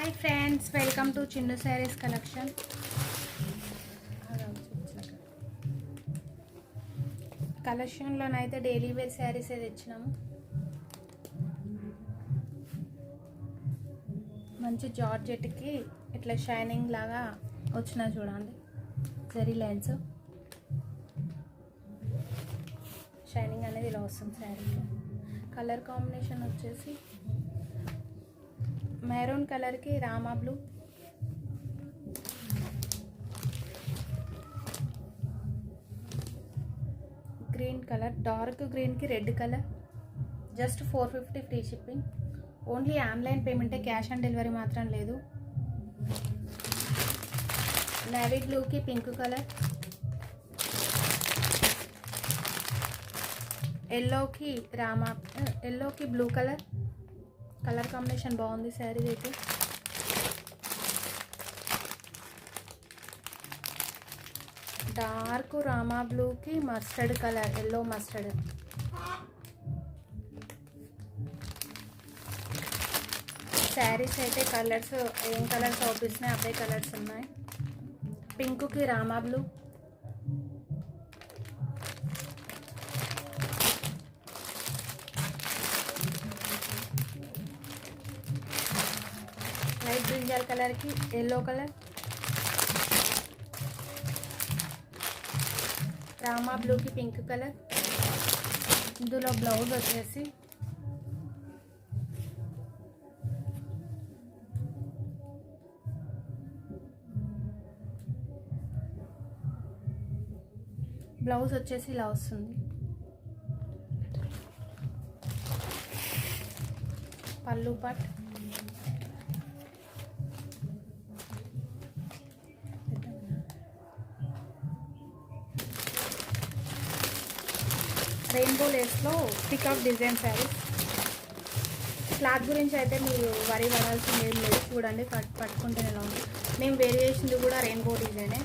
Hi friends, welcome to Chinnu sarees collection. కలెక్షన్లోనైతే daily wear sarees తెచ్చినాము. మంచి జార్జెట్కి ఇట్లా షైనింగ్ లాగా వచ్చినా చూడండి. జరీ లైన్స్ షైనింగ్ అనేది ఇలా వస్తుంది శారీకి. కలర్ కాంబినేషన్ వచ్చేసి మెరూన్ కలర్కి Rama blue, green colour, dark గ్రీన్కి red colour. Just 450 free shipping. Only online పేమెంటే, క్యాష్ ఆన్ డెలివరీ మాత్రం లేదు. నేవీ బ్లూకి పింక్ కలర్, ఎల్లోకి బ్లూ కలర్. కలర్ కాంబినేషన్ బాగుంది శారీ అయితే. డార్క్ రామా బ్లూకి mustard colour, yellow mustard. Sarees అయితే కలర్స్ ఏం కలర్స్ అవుపిస్తున్నాయి అవే కలర్స్ ఉన్నాయి. పింక్కి రామా బ్లూ, లైట్ బ్రింజాల్ కలర్కి ఎల్లో కలర్, రామా బ్లూకి పింక్ కలర్. ఇందులో బ్లౌజ్ వచ్చేసి ఇలా వస్తుంది. పళ్ళు పట్, రెయిన్బో లేస్లో పికాక్ డిజైన్ శారీస్. క్లాత్ గురించి అయితే మీరు వరి పడాల్సింది ఏం లేదు. చూడండి, పట్టుకుంటే ఎలా ఉంది. మేము వేరియేషన్ది కూడా రెయిన్బో డిజైనే,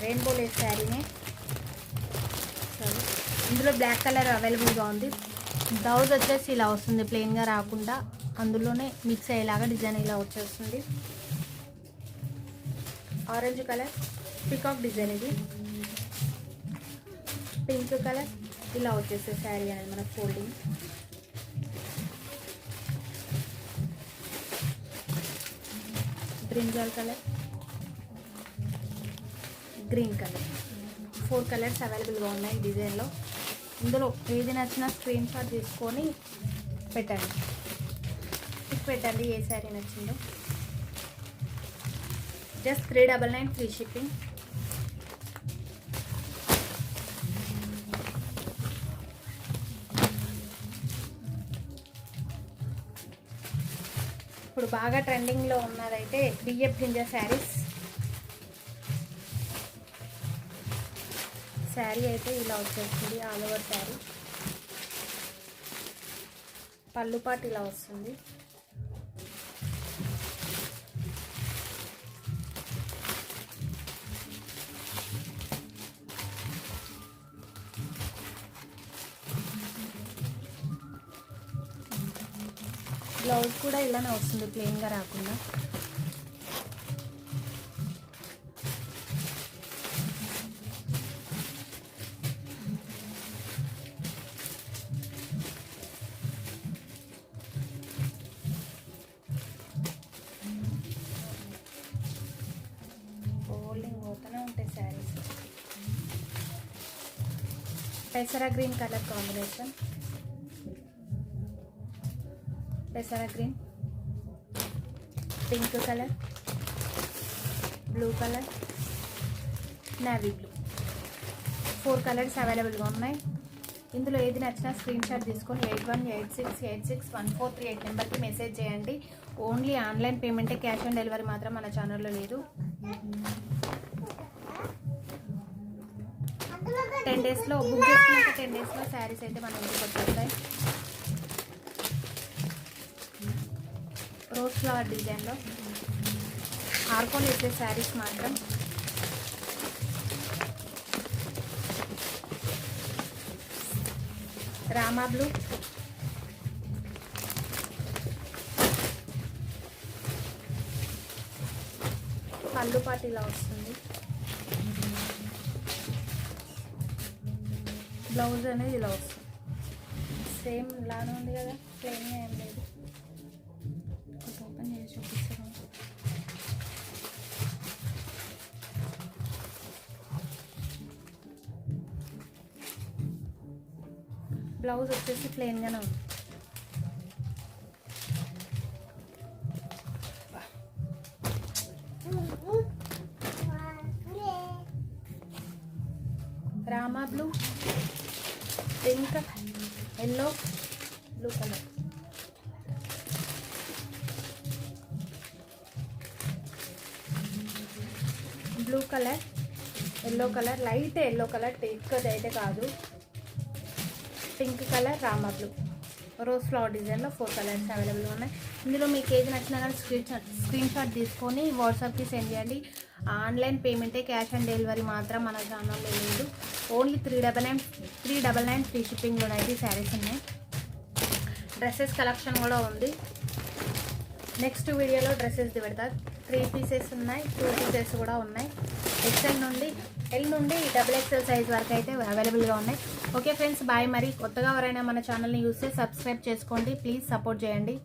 రెయిన్బో లేస్ శారీనే. సరే, ఇందులో బ్లాక్ కలర్ అవైలబుల్గా ఉంది. బ్లౌజ్ వచ్చేసి ఇలా వస్తుంది, ప్లెయిన్గా రాకుండా అందులోనే మిక్స్ అయ్యేలాగా డిజైన్ ఇలా వచ్చేస్తుంది. ఆరెంజ్ కలర్ పికాక్ డిజైన్, ఇది పింక్ కలర్. ఇలా వచ్చేసే శారీ అనేది మనకు folding. Brinjal colour, green colour. 4 colours అవైలబుల్గా ఉన్నాయి ఈ డిజైన్లో. ఇందులో ఏది నచ్చినా స్క్రీన్ షాట్ తీసుకొని పెట్టండి ఏ శారీ నచ్చిందో. Just 399 free shipping. ఇప్పుడు బాగా ట్రెండింగ్లో ఉన్నదైతే బియ్యప్ గింజ శారీస్. శారీ అయితే ఇలా వచ్చేస్తుంది, ఆల్ ఓవర్ శారీ. పళ్ళు పాటు ఇలా వస్తుంది. బ్లౌజ్ కూడా ఇలానే వస్తుంది, ప్లెయిన్గా రాకుండా. ఫోల్డింగ్ పోతూనే ఉంటాయి శారీస్. పెసరా గ్రీన్ కలర్ కాంబినేషన్, పెసరా green, pink colour, blue colour, navy blue. 4 colours అవైలబుల్గా ఉన్నాయి. ఇందులో ఏది నచ్చినా స్క్రీన్ షాట్ తీసుకొని 8186861438 నెంబర్కి మెసేజ్ చేయండి. ఓన్లీ ఆన్లైన్ పేమెంటే, క్యాష్ ఆన్ డెలివరీ మాత్రం మన ఛానల్లో లేదు. 10 డేస్లో బుక్ చేసుకున్నాక 10 డేస్లో శారీస్ అయితే మన ఇంటికి వచ్చేస్తాయి. రోజ్ ఫ్లవర్ డిజైన్లో ఆర్కోల్ వేసే శారీస్ మాత్రం. రామా బ్లూ, పళ్ళు పాటు ఇలా వస్తుంది. బ్లౌజ్ అనేది ఇలా వస్తుంది. సేమ్ ఇలానే ఉంది కదా, ప్లెయిన్గా ఏం లేదు. ఓపెన్ చేసి చూపిస్తాను. బ్లౌజ్ వచ్చేసి ప్లెయిన్గానే ఉంది. Rama blue, pink, yellow, blue colour. Blue colour, yellow colour, light yellow colour, ఎక్కువది అయితే కాదు. Pink colour, Rama blue, rose flower డిజైన్లో 4 కలర్స్ అవైలబుల్గా ఉన్నాయి. ఇందులో మీకు ఏది నచ్చినా కానీ స్క్రీన్ షాట్ తీసుకొని వాట్సాప్కి సెండ్ చేయండి. ఆన్లైన్ పేమెంటే, క్యాష్ ఆన్ డెలివరీ మాత్రం మన ఛానల్లో లేదు. ఓన్లీ 399 ఫ్రీ షిప్పింగ్లో అయితే శారీస్ ఉన్నాయి. డ్రెస్సెస్ కలెక్షన్ కూడా ఉంది. నెక్స్ట్ వీడియోలో డ్రెస్సెస్ పెడతా. 3 పీసెస్ ఉన్నాయి, 2 పీసెస్ కూడా ఉన్నాయి. ఎల్ నుండి XXL సైజ్ వరకు అయితే అవైలబుల్గా ఉన్నాయి. Okay friends, bye. మరి కొత్తగా ఎవరైనా మన ఛానల్ని చూస్తే సబ్స్క్రైబ్ చేసుకోండి, ప్లీజ్ సపోర్ట్ చేయండి.